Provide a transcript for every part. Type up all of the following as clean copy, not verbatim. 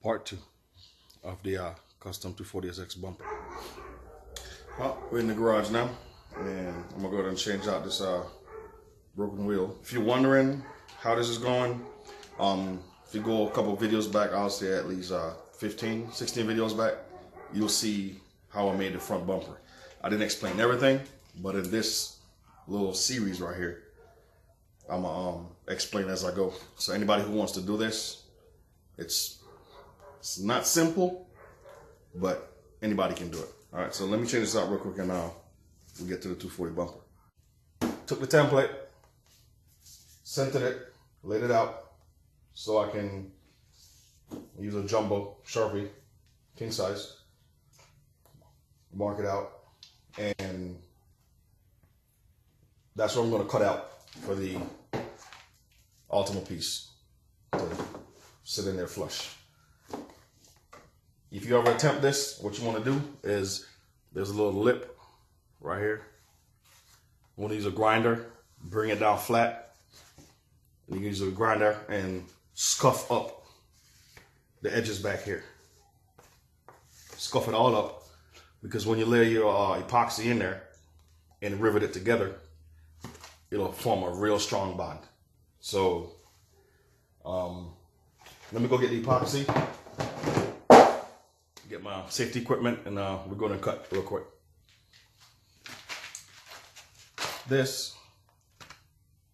part 2 of the custom 240SX bumper. Well, we're in the garage now, and I'm gonna go ahead and change out this broken wheel. If you're wondering how this is going, if you go a couple of videos back, I'll say at least 15, 16 videos back, you'll see how I made the front bumper. I didn't explain everything, but in this little series right here, I'm gonna explain as I go. So anybody who wants to do this, it's not simple, but anybody can do it. All right, so let me change this out real quick, and we'll get to the 240 bumper. Took the template, centered it, laid it out, so I can use a jumbo Sharpie, king size, mark it out, and that's what I'm going to cut out for the ultimate piece to sit in there flush. If you ever attempt this, what you want to do is, there's a little lip right here. You want to use a grinder, bring it down flat. You can use a grinder and scuff up the edges back here. Scuff it all up, because when you lay your epoxy in there and rivet it together, it'll form a real strong bond. So let me go get the epoxy, get my safety equipment, and we're going to cut real quick. This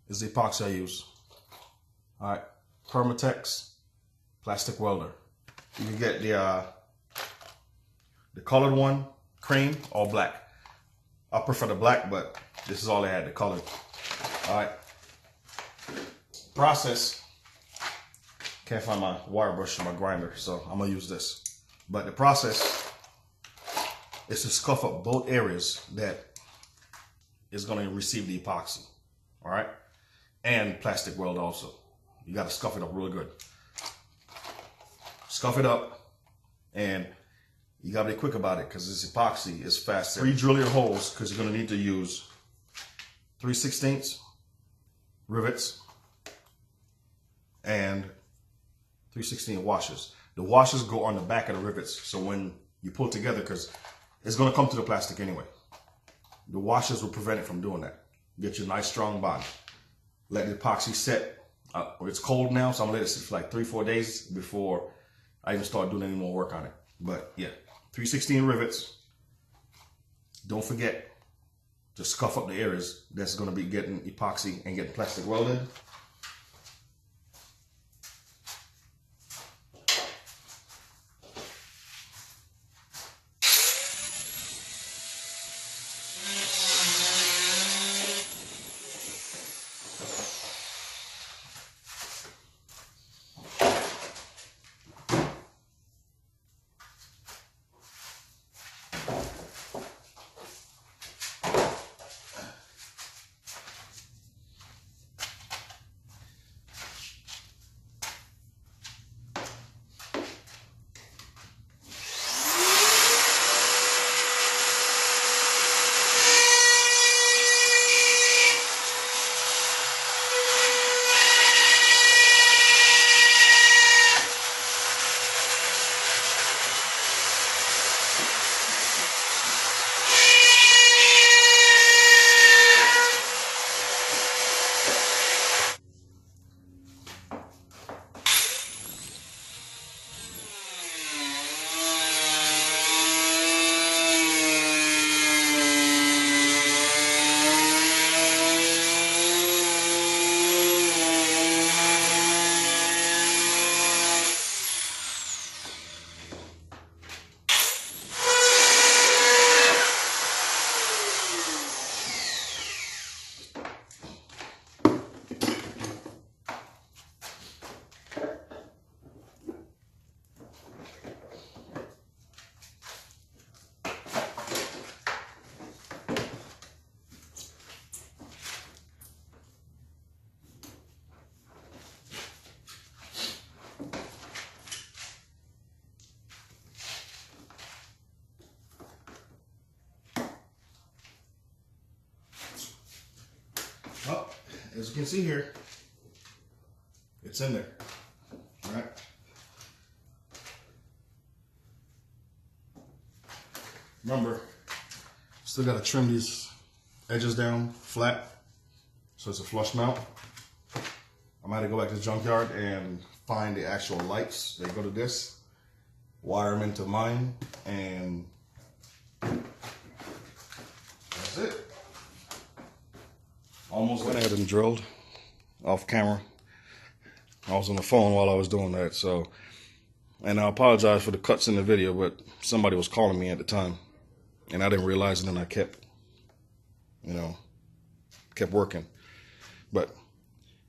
is the epoxy I use. All right, Permatex plastic welder. You can get the colored one, cream or black. I prefer the black, but this is all I had, the colored. All right. Process. Can't find my wire brush or my grinder, so I'm gonna use this. But the process is to scuff up both areas that is gonna receive the epoxy. All right, and plastic weld also. You gotta scuff it up really good. Scuff it up, and you gotta be quick about it, because this epoxy is fast. Pre-drill your holes, because you're gonna need to use 3/16 rivets and 3/16 washers. The washers go on the back of the rivets, so when you pull together, because it's gonna come to the plastic anyway, the washers will prevent it from doing that. Get you a nice strong bond. Let the epoxy set. It's cold now, so I'm gonna let it sit for like 3-4 days before I even start doing any more work on it. But yeah, 3/16 rivets. Don't forget to scuff up the areas that's gonna be getting epoxy and getting plastic welded. Well, as you can see here, it's in there. All right. Remember, still got to trim these edges down flat so it's a flush mount. I'm going to go back to the junkyard and find the actual lights. They go to this, wire them into mine, and that's it. Almost went ahead and drilled off camera. I was on the phone while I was doing that, so, and I apologize for the cuts in the video, but somebody was calling me at the time, and I didn't realize it, and I kept working. But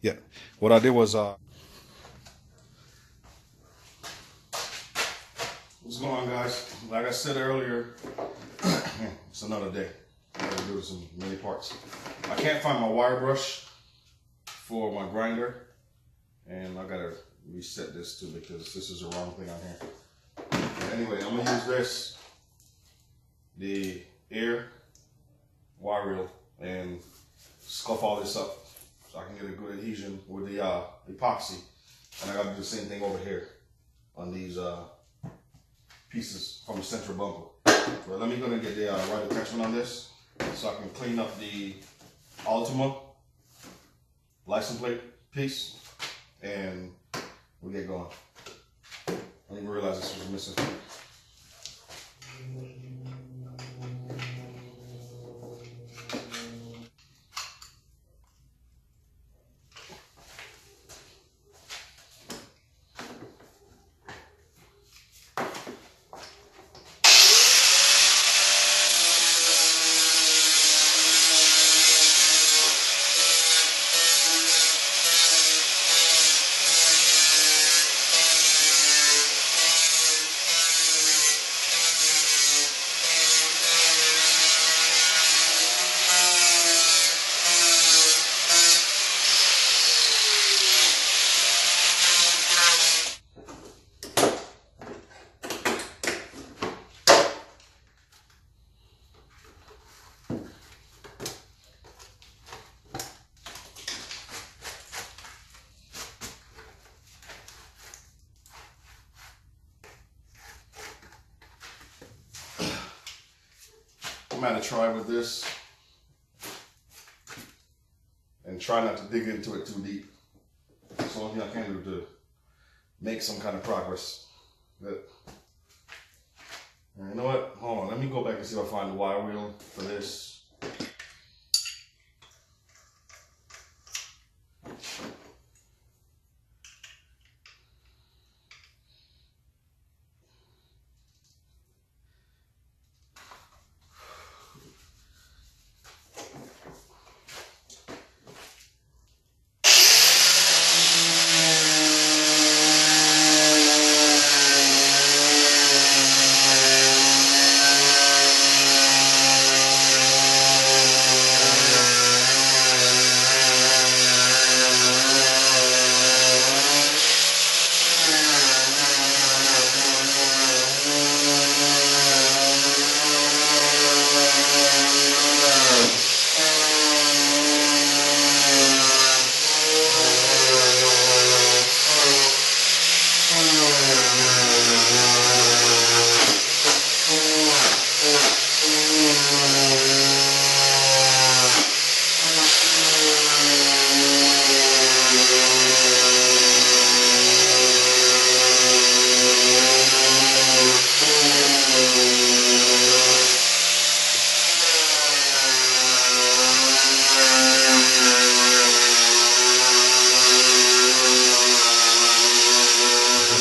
yeah, what I did was, what's going on, guys? Like I said earlier, it's another day. I gotta do some mini parts. I can't find my wire brush for my grinder, and I gotta reset this too because this is the wrong thing on here. Anyway, I'm gonna use this, the air wire reel, and scuff all this up so I can get a good adhesion with the epoxy. And I gotta do the same thing over here on these pieces from the central bumper. But let me go and get the right attachment on this so I can clean up the Ultima license plate piece, and we'll get going. I didn't even realize this was missing. I'm gonna try with this and try not to dig into it too deep. That's the only thing I can do to make some kind of progress. But you know what? Hold on, let me go back and see if I find the wire wheel for this.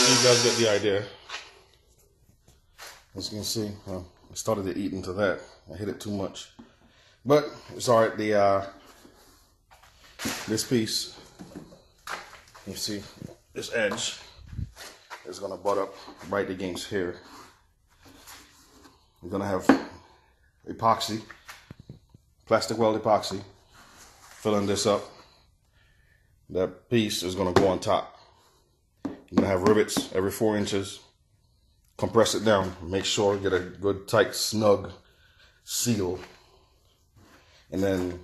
You guys get the idea. As you can see, I started to eat into that. I hit it too much, but it's all right. The this piece, you see, this edge is gonna butt up right against here. We're gonna have epoxy, plastic weld epoxy, filling this up. That piece is gonna go on top. You're gonna have rivets every 4 inches. Compress it down. Make sure you get a good, tight, snug seal. And then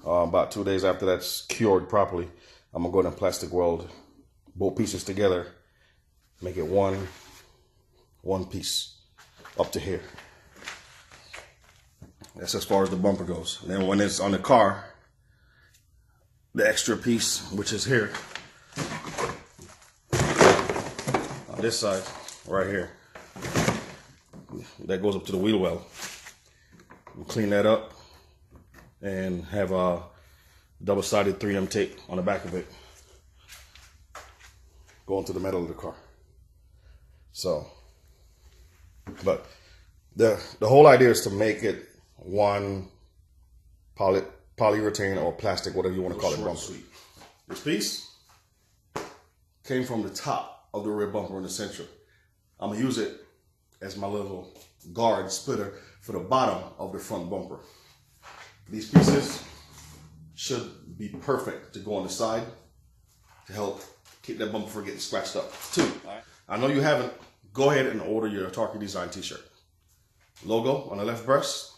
about 2 days after that's cured properly, I'm gonna go ahead and plastic weld both pieces together. Make it one piece up to here. That's as far as the bumper goes. And then when it's on the car, the extra piece, which is here, on this side, right here, that goes up to the wheel well. We'll clean that up and have a double-sided 3M tape on the back of it going to the metal of the car. So, but the whole idea is to make it one polyurethane or plastic, whatever you want to call it, bumper. Sweet. This piece came from the top of the rear bumper in the center. I'm gonna use it as my little guard splitter for the bottom of the front bumper. These pieces should be perfect to go on the side to help keep that bumper from getting scratched up. 2, I know you haven't, go ahead and order your Torque Design t-shirt. Logo on the left breast,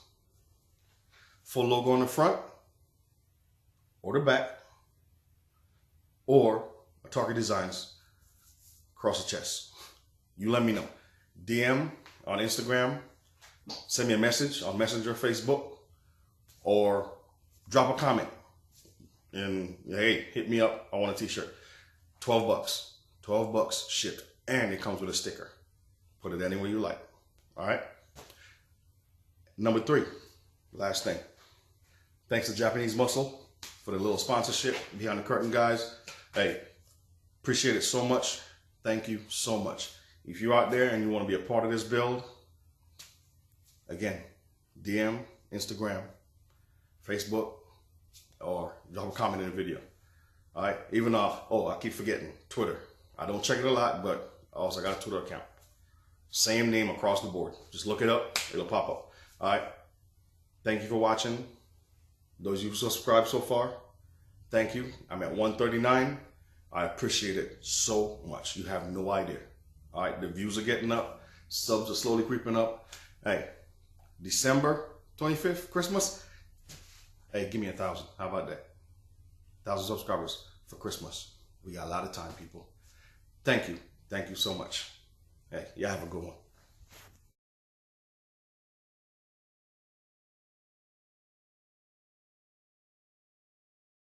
full logo on the front, or the back, or a Torque Designs across the chest. You let me know. DM on Instagram, send me a message on Messenger, Facebook, or drop a comment and, hey, hit me up, I want a t-shirt. 12 bucks. 12 bucks shipped, and it comes with a sticker. Put it anywhere you like. All right? Number 3, last thing. Thanks to Japanese Muscle for the little sponsorship behind the curtain, guys. Hey, appreciate it so much. Thank you so much. If you're out there and you want to be a part of this build, again, DM, Instagram, Facebook, or drop a comment in the video. All right? Even I keep forgetting, Twitter. I don't check it a lot, but also I got a Twitter account. Same name across the board. Just look it up, it'll pop up. All right? Thank you for watching. Those of you who subscribed so far, thank you. I'm at 139. I appreciate it so much. You have no idea. All right, the views are getting up. Subs are slowly creeping up. Hey, December 25th, Christmas. Hey, give me 1,000. How about that? 1,000 subscribers for Christmas. We got a lot of time, people. Thank you. Thank you so much. Hey, y'all have a good one.